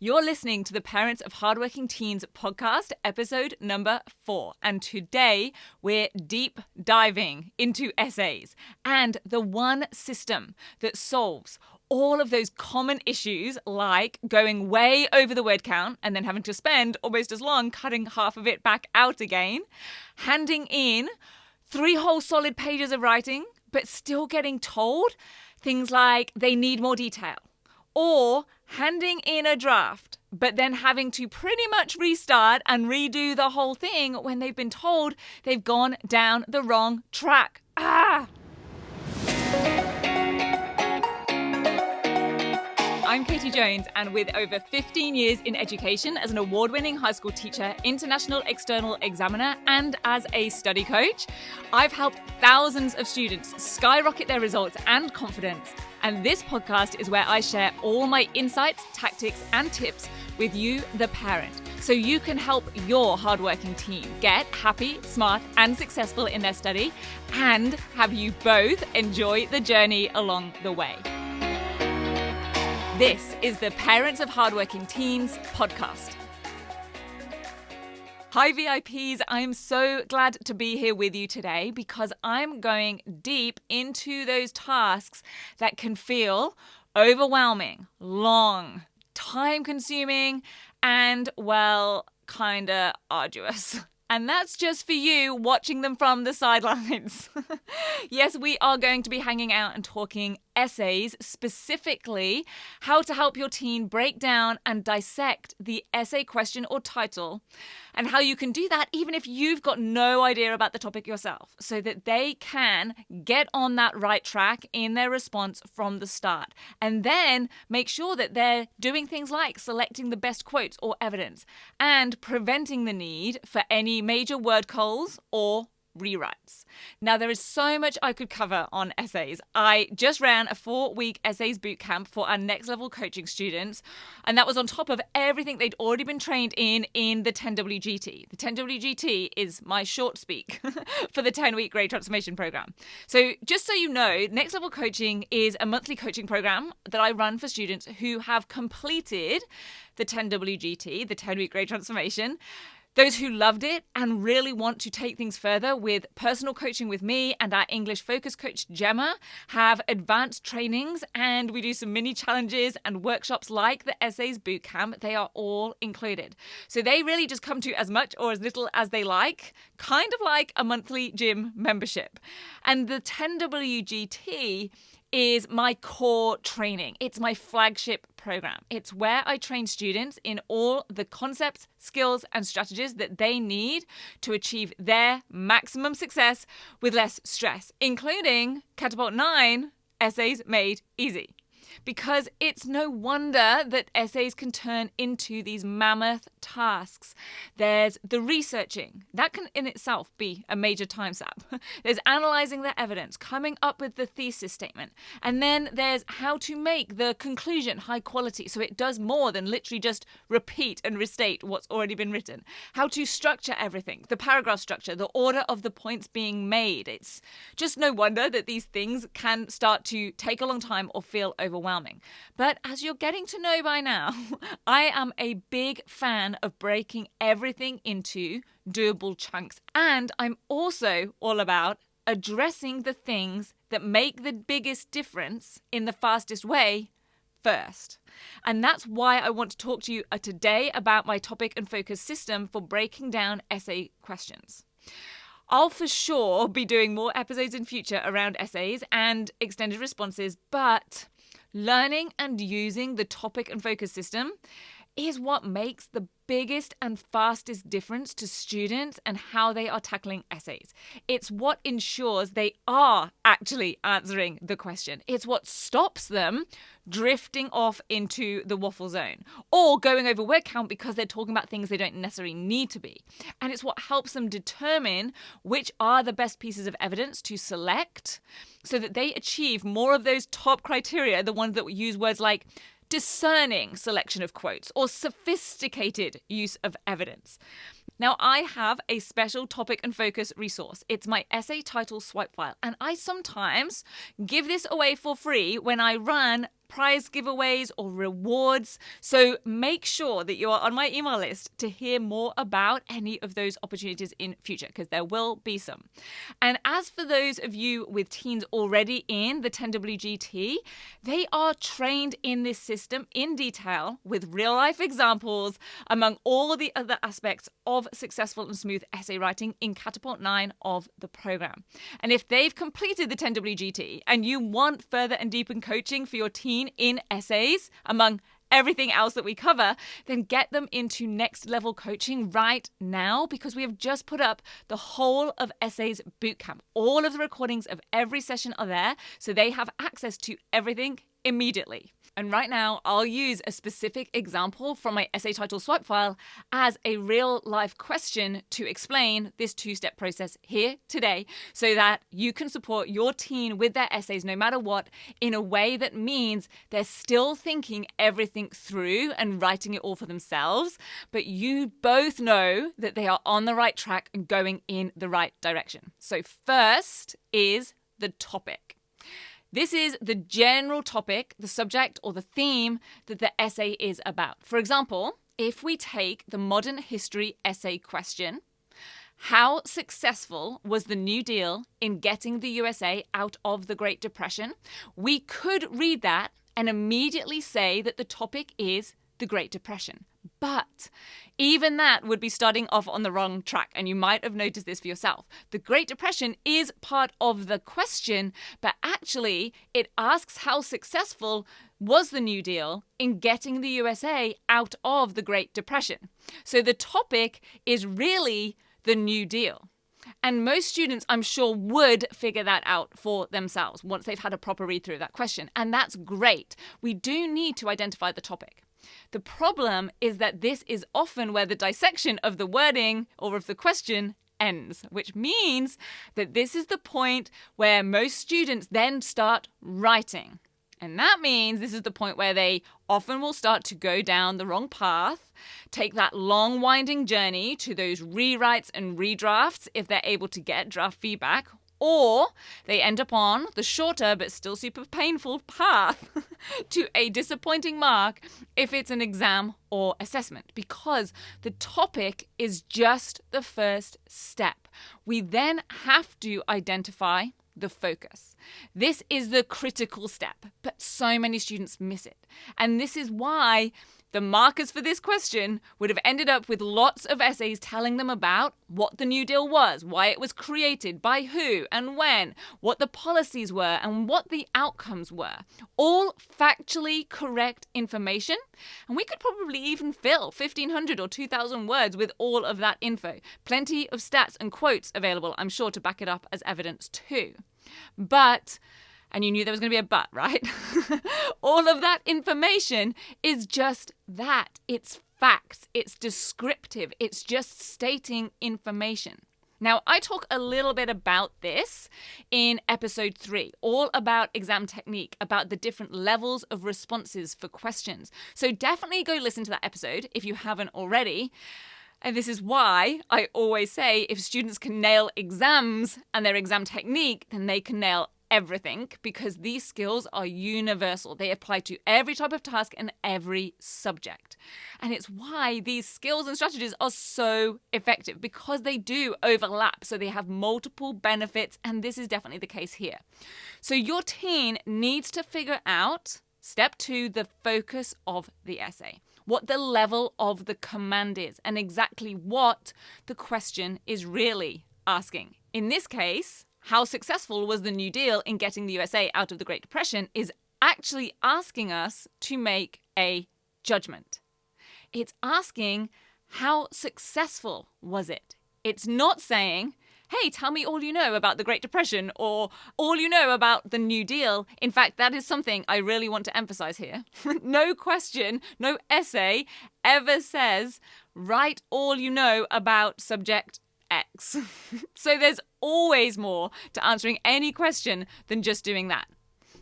You're listening to the Parents of Hardworking Teens podcast, episode number 4. And today we're deep diving into essays and the one system that solves all of those common issues, like going way over the word count and then having to spend almost as long cutting half of it back out again, handing in 3 whole solid pages of writing, but still getting told things like they need more detail, or handing in a draft, but then having to pretty much restart and redo the whole thing when they've been told they've gone down the wrong track. I'm Katie Jones, and with over 15 years in education as an award-winning high school teacher, international external examiner, and as a study coach, I've helped thousands of students skyrocket their results and confidence. And this podcast is where I share all my insights, tactics, and tips with you, the parent, so you can help your hardworking team get happy, smart, and successful in their study, and have you both enjoy the journey along the way. This is the Parents of Hardworking Teens podcast. Hi VIPs, I'm so glad to be here with you today because I'm going deep into those tasks that can feel overwhelming, long, time-consuming, and, well, kinda arduous. And that's just for you watching them from the sidelines. Yes, we are going to be hanging out and talking essays, specifically how to help your teen break down and dissect the essay question or title, and how you can do that even if you've got no idea about the topic yourself, so that they can get on that right track in their response from the start. And then make sure that they're doing things like selecting the best quotes or evidence and preventing the need for any major word calls or rewrites. Now, there is so much I could cover on essays. I just ran a 4-week essays bootcamp for our next level coaching students, and that was on top of everything they'd already been trained in the 10WGT. The 10WGT is my short speak for the 10-week grade transformation program. So just so you know, next level coaching is a monthly coaching program that I run for students who have completed the 10WGT, the 10-week grade transformation. Those who loved it and really want to take things further with personal coaching with me and our English focus coach Gemma have advanced trainings, and we do some mini challenges and workshops like the Essays Bootcamp. They are all included. So they really just come to as much or as little as they like, kind of like a monthly gym membership. And the 10WGT is my core training. It's my flagship program. It's where I train students in all the concepts, skills, and strategies that they need to achieve their maximum success with less stress, including Catapult 9 Essays Made Easy. Because it's no wonder that essays can turn into these mammoth tasks. There's the researching. That can in itself be a major time sap. There's analysing the evidence, coming up with the thesis statement. And then there's how to make the conclusion high quality so it does more than literally just repeat and restate what's already been written. How to structure everything, the paragraph structure, the order of the points being made. It's just no wonder that these things can start to take a long time or feel overwhelming. But as you're getting to know by now, I am a big fan of breaking everything into doable chunks. And I'm also all about addressing the things that make the biggest difference in the fastest way first. And that's why I want to talk to you today about my topic and focus system for breaking down essay questions. I'll for sure be doing more episodes in future around essays and extended responses, but learning and using the topic and focus system is what makes the biggest and fastest difference to students and how they are tackling essays. It's what ensures they are actually answering the question. It's what stops them drifting off into the waffle zone or going over word count because they're talking about things they don't necessarily need to be. And it's what helps them determine which are the best pieces of evidence to select so that they achieve more of those top criteria, the ones that use words like discerning selection of quotes or sophisticated use of evidence. Now, I have a special topic and focus resource. It's my essay title swipe file, and I sometimes give this away for free when I run prize giveaways or rewards. So make sure that you are on my email list to hear more about any of those opportunities in future, because there will be some. And as for those of you with teens already in the 10WGT, they are trained in this system in detail with real life examples among all the other aspects of successful and smooth essay writing in Catapult 9 of the program. And if they've completed the 10WGT and you want further and deeper coaching for your teen in essays, among everything else that we cover, then get them into next level coaching right now, because we have just put up the whole of Essays Bootcamp. All of the recordings of every session are there, so they have access to everything immediately. And right now, I'll use a specific example from my essay title swipe file as a real life question to explain this two-step process here today, so that you can support your teen with their essays no matter what, in a way that means they're still thinking everything through and writing it all for themselves, but you both know that they are on the right track and going in the right direction. So first is the topic. This is the general topic, the subject or the theme that the essay is about. For example, if we take the modern history essay question, how successful was the New Deal in getting the USA out of the Great Depression? We could read that and immediately say that the topic is the Great Depression. But even that would be starting off on the wrong track, and you might have noticed this for yourself. The Great Depression is part of the question, but actually it asks how successful was the New Deal in getting the USA out of the Great Depression. So the topic is really the New Deal. And most students, I'm sure, would figure that out for themselves once they've had a proper read through of that question. And that's great. We do need to identify the topic. The problem is that this is often where the dissection of the wording or of the question ends, which means that this is the point where most students then start writing. And that means this is the point where they often will start to go down the wrong path, take that long winding journey to those rewrites and redrafts if they're able to get draft feedback, or they end up on the shorter but still super painful path to a disappointing mark if it's an exam or assessment, because the topic is just the first step. We then have to identify the focus. This is the critical step, but so many students miss it. And this is why the markers for this question would have ended up with lots of essays telling them about what the New Deal was, why it was created, by who and when, what the policies were, and what the outcomes were. All factually correct information. And we could probably even fill 1,500 or 2,000 words with all of that info. Plenty of stats and quotes available, I'm sure, to back it up as evidence too. But, and you knew there was going to be a but, right? All of that information is just that. It's facts. It's descriptive. It's just stating information. Now, I talk a little bit about this in episode 3, all about exam technique, about the different levels of responses for questions. So definitely go listen to that episode if you haven't already. And this is why I always say if students can nail exams and their exam technique, then they can nail everything, because these skills are universal. They apply to every type of task and every subject. And it's why these skills and strategies are so effective, because they do overlap. So they have multiple benefits, and this is definitely the case here. So your teen needs to figure out, step 2, the focus of the essay, what the level of the command is, and exactly what the question is really asking. In this case, how successful was the New Deal in getting the USA out of the Great Depression is actually asking us to make a judgment. It's asking, how successful was it? It's not saying, hey, tell me all you know about the Great Depression or all you know about the New Deal. In fact, that is something I really want to emphasize here. No question, no essay ever says, write all you know about subject X. So there's always more to answering any question than just doing that.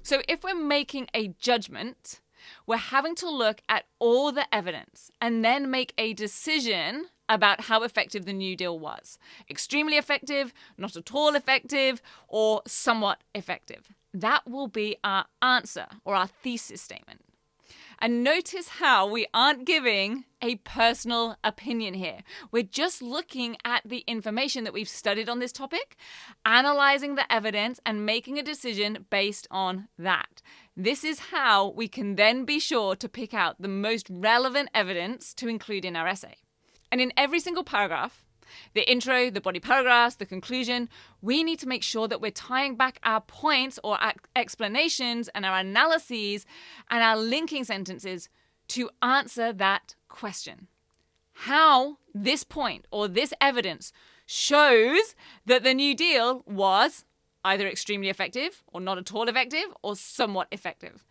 So if we're making a judgment, we're having to look at all the evidence and then make a decision about how effective the New Deal was. Extremely effective, not at all effective, or somewhat effective. that will be our answer or our thesis statement. And notice how we aren't giving a personal opinion here. We're just looking at the information that we've studied on this topic, analyzing the evidence, and making a decision based on that. This is how we can then be sure to pick out the most relevant evidence to include in our essay. And in every single paragraph, the intro, the body paragraphs, the conclusion, we need to make sure that we're tying back our points or our explanations and our analyses and our linking sentences to answer that question. How this point or this evidence shows that the New Deal was either extremely effective or not at all effective or somewhat effective.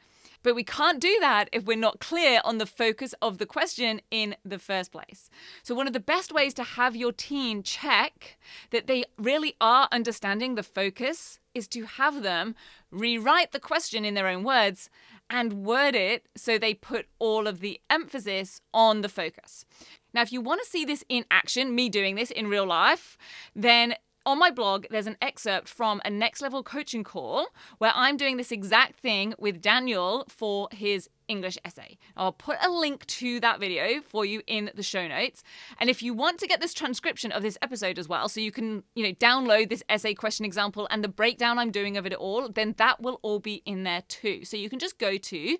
But we can't do that if we're not clear on the focus of the question in the first place. So one of the best ways to have your team check that they really are understanding the focus is to have them rewrite the question in their own words and word it so they put all of the emphasis on the focus. Now, if you want to see this in action, me doing this in real life, then on my blog, there's an excerpt from a next level coaching call where I'm doing this exact thing with Daniel for his English essay. I'll put a link to that video for you in the show notes. And if you want to get this transcription of this episode as well, so you can, download this essay question example and the breakdown I'm doing of it all, then that will all be in there too. So you can just go to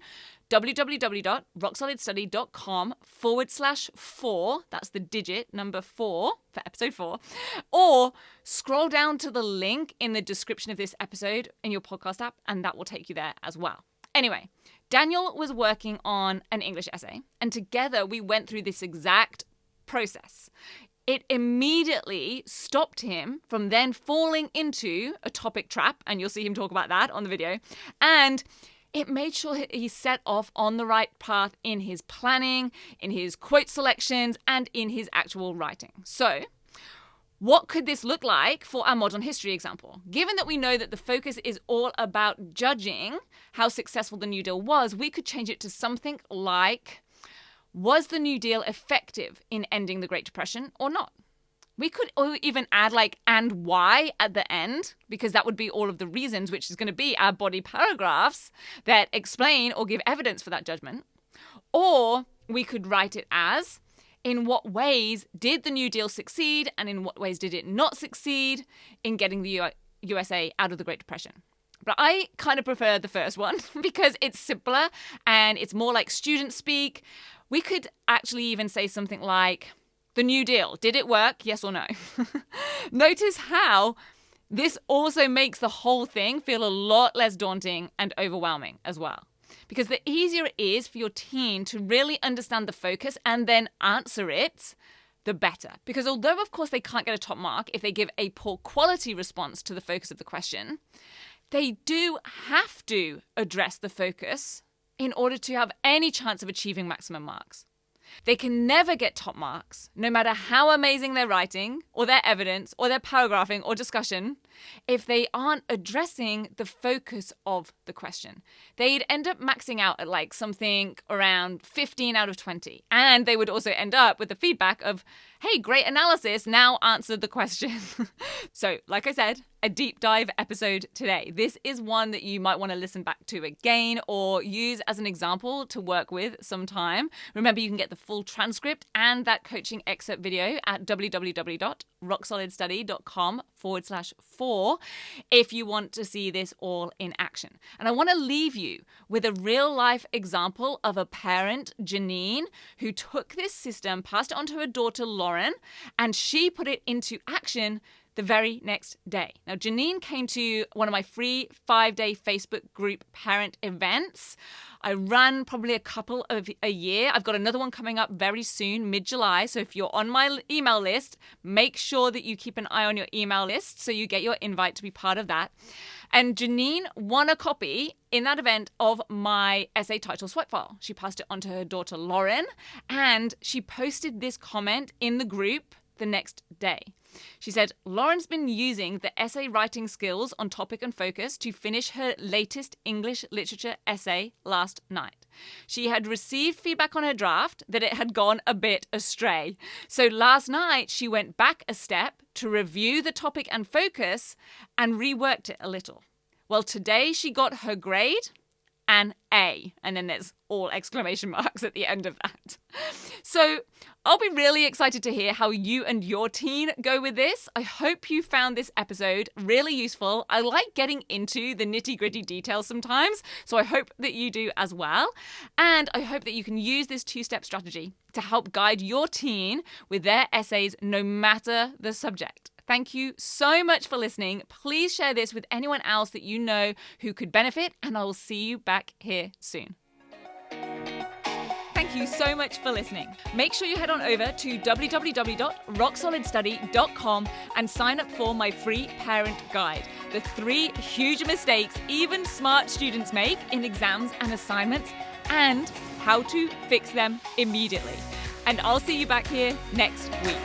www.rocksolidstudy.com/4, that's the digit number 4 for episode 4, or scroll down to the link in the description of this episode in your podcast app, and that will take you there as well. Anyway, Daniel was working on an English essay, and together we went through this exact process. It immediately stopped him from then falling into a topic trap, and you'll see him talk about that on the video, and it made sure he set off on the right path in his planning, in his quote selections, and in his actual writing. So, what could this look like for our modern history example? Given that we know that the focus is all about judging how successful the New Deal was, we could change it to something like, was the New Deal effective in ending the Great Depression or not? We could even add and why at the end, because that would be all of the reasons, which is going to be our body paragraphs that explain or give evidence for that judgment. Or we could write it as, in what ways did the New Deal succeed and in what ways did it not succeed in getting the USA out of the Great Depression? But I kind of prefer the first one because it's simpler and it's more like student speak. We could actually even say something like, the New Deal, did it work? Yes or no? Notice how this also makes the whole thing feel a lot less daunting and overwhelming as well. Because the easier it is for your team to really understand the focus and then answer it, the better. Because although, of course, they can't get a top mark if they give a poor quality response to the focus of the question, they do have to address the focus in order to have any chance of achieving maximum marks. They can never get top marks, no matter how amazing their writing or their evidence or their paragraphing or discussion, if they aren't addressing the focus of the question. They'd end up maxing out at something around 15 out of 20. And they would also end up with the feedback of, hey, great analysis, now answer the question. So, like I said, a deep dive episode today. This is one that you might want to listen back to again or use as an example to work with sometime. Remember, you can get the full transcript and that coaching excerpt video at www.rocksolidstudy.com/4 if you want to see this all in action. And I want to leave you with a real life example of a parent, Janine, who took this system, passed it on to her daughter, Lauren, and she put it into action the very next day. Now, Janine came to one of my free 5-day Facebook group parent events. I run probably a couple of a year. I've got another one coming up very soon, mid-July. So if you're on my email list, make sure that you keep an eye on your email list so you get your invite to be part of that. And Janine won a copy in that event of my essay title swipe file. She passed it on to her daughter, Lauren, and she posted this comment in the group the next day. She said, Lauren's been using the essay writing skills on topic and focus to finish her latest English literature essay last night. She had received feedback on her draft that it had gone a bit astray. So last night she went back a step to review the topic and focus and reworked it a little. Well, today she got her grade an A. And then there's all exclamation marks at the end of that. So I'll be really excited to hear how you and your teen go with this. I hope you found this episode really useful. I like getting into the nitty-gritty details sometimes, so I hope that you do as well. And I hope that you can use this two-step strategy to help guide your teen with their essays no matter the subject. Thank you so much for listening. Please share this with anyone else that you know who could benefit, and I will see you back here soon. Thank you so much for listening. Make sure you head on over to www.rocksolidstudy.com and sign up for my free parent guide. The 3 huge mistakes even smart students make in exams and assignments, and how to fix them immediately. And I'll see you back here next week.